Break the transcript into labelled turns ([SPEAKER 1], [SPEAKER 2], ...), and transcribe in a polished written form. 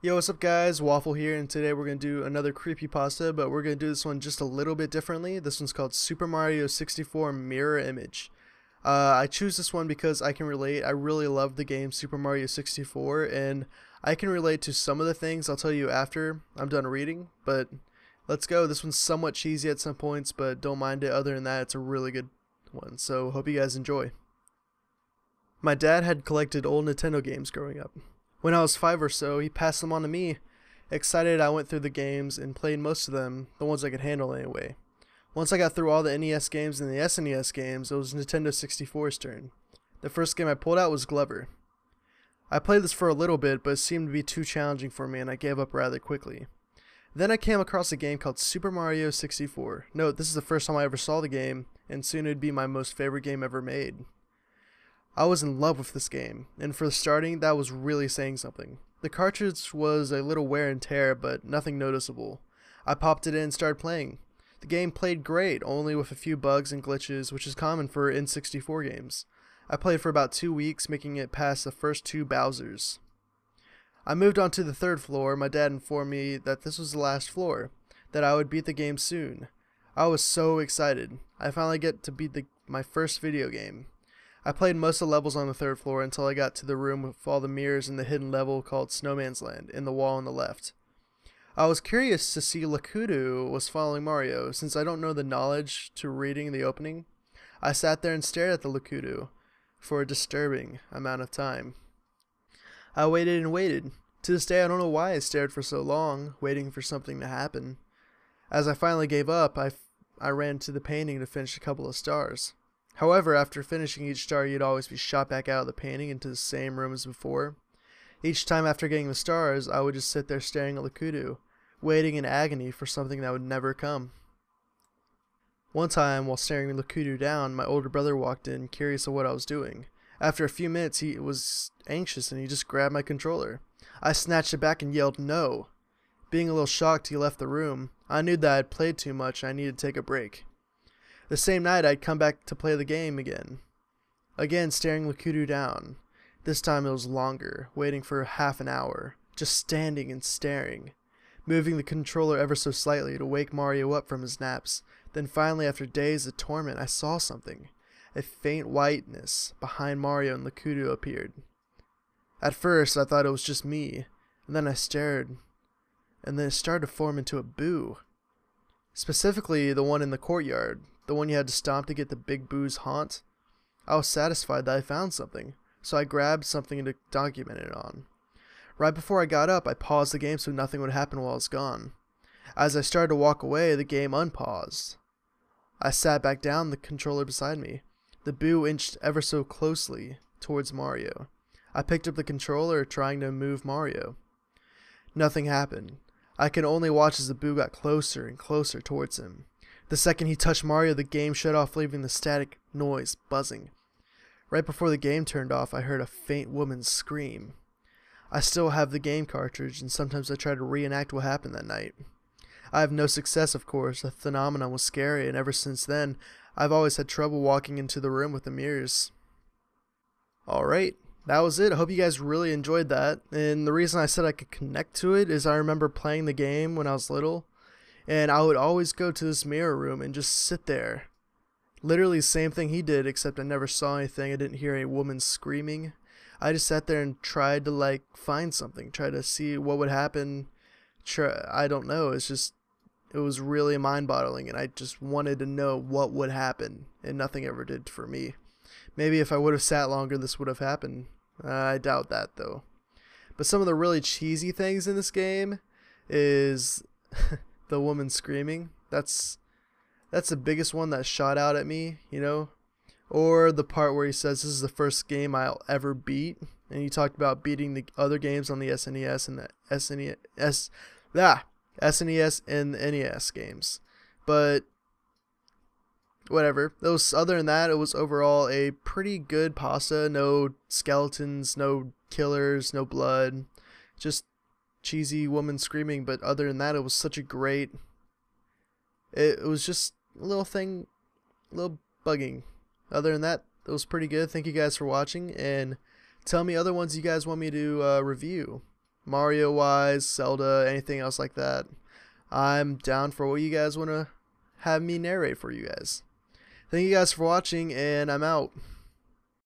[SPEAKER 1] Yo, what's up guys? Waffle here, and today we're going to do another creepypasta, but we're going to do this one just a little bit differently. This one's called Super Mario 64 Mirror Image. I choose this one because I can relate. I really love the game Super Mario 64, and I can relate to some of the things I'll tell you after I'm done reading, but let's go. This one's somewhat cheesy at some points, but don't mind it. Other than that, it's a really good one, so hope you guys enjoy. My dad had collected old Nintendo games growing up. When I was 5 or so, he passed them on to me. Excited, I went through the games and played most of them, the ones I could handle anyway. Once I got through all the NES games and the SNES games, it was Nintendo 64's turn. The first game I pulled out was Glover. I played this for a little bit, but it seemed to be too challenging for me and I gave up rather quickly. Then I came across a game called Super Mario 64. Note, this is the first time I ever saw the game, and soon it would be my most favorite game ever made. I was in love with this game, and for starting, that was really saying something. The cartridge was a little wear and tear, but nothing noticeable. I popped it in and started playing. The game played great, only with a few bugs and glitches, which is common for N64 games. I played for about 2 weeks, making it past the first 2 Bowsers. I moved on to the 3rd floor. My dad informed me that this was the last floor, that I would beat the game soon. I was so excited. I finally get to beat my first video game. I played most of the levels on the 3rd floor until I got to the room with all the mirrors in the hidden level called Snowman's Land in the wall on the left. I was curious to see Lakutu was following Mario, since I don't know the knowledge to reading the opening. I sat there and stared at the Lakutu for a disturbing amount of time. I waited and waited. To this day I don't know why I stared for so long, waiting for something to happen. As I finally gave up, I ran to the painting to finish a couple of stars. However, after finishing each star, you'd always be shot back out of the painting into the same room as before. Each time after getting the stars, I would just sit there staring at Lakutu, waiting in agony for something that would never come. One time, while staring Lakutu down, my older brother walked in, curious of what I was doing. After a few minutes, he was anxious and he just grabbed my controller. I snatched it back and yelled, "No!" Being a little shocked, he left the room. I knew that I had played too much and I needed to take a break. The same night, I'd come back to play the game again. Again, staring Lakutu down. This time it was longer, waiting for half an hour, just standing and staring, moving the controller ever so slightly to wake Mario up from his naps. Then finally, after days of torment, I saw something. A faint whiteness behind Mario and Lakutu appeared. At first, I thought it was just me, and then I stared, and then it started to form into a Boo. Specifically, the one in the courtyard. The one you had to stomp to get the Big Boo's haunt. I was satisfied that I found something, so I grabbed something to document it on. Right before I got up, I paused the game so nothing would happen while I was gone. As I started to walk away, the game unpaused. I sat back down, the controller beside me. The Boo inched ever so closely towards Mario. I picked up the controller, trying to move Mario. Nothing happened. I could only watch as the Boo got closer and closer towards him. The second he touched Mario, the game shut off, leaving the static noise buzzing. Right before the game turned off, I heard a faint woman's scream. I still have the game cartridge, and sometimes I try to reenact what happened that night. I have no success, of course. The phenomenon was scary, and ever since then, I've always had trouble walking into the room with the mirrors. Alright, that was it. I hope you guys really enjoyed that. And the reason I said I could connect to it is I remember playing the game when I was little. And I would always go to this mirror room and just sit there. Literally the same thing he did, except I never saw anything. I didn't hear any woman screaming. I just sat there and tried to find something. Try to see what would happen. I don't know. It was really mind-boggling. And I just wanted to know what would happen. And nothing ever did for me. Maybe if I would have sat longer, this would have happened. I doubt that though. But some of the really cheesy things in this game is... the woman screaming. That's the biggest one that shot out at me, you know? Or the part where he says this is the first game I'll ever beat, and he talked about beating the other games on the SNES and the SNES and the NES games. But whatever. Other than that, it was overall a pretty good pasta. No skeletons, no killers, no blood. Just cheesy woman screaming, but other than that, it was such a great... It was just a little thing, a little bugging. Other than that, it was pretty good. Thank you guys for watching, and tell me other ones you guys want me to review. Mario wise, Zelda, anything else like that. I'm down for what you guys want to have me narrate for you guys. Thank you guys for watching, and I'm out.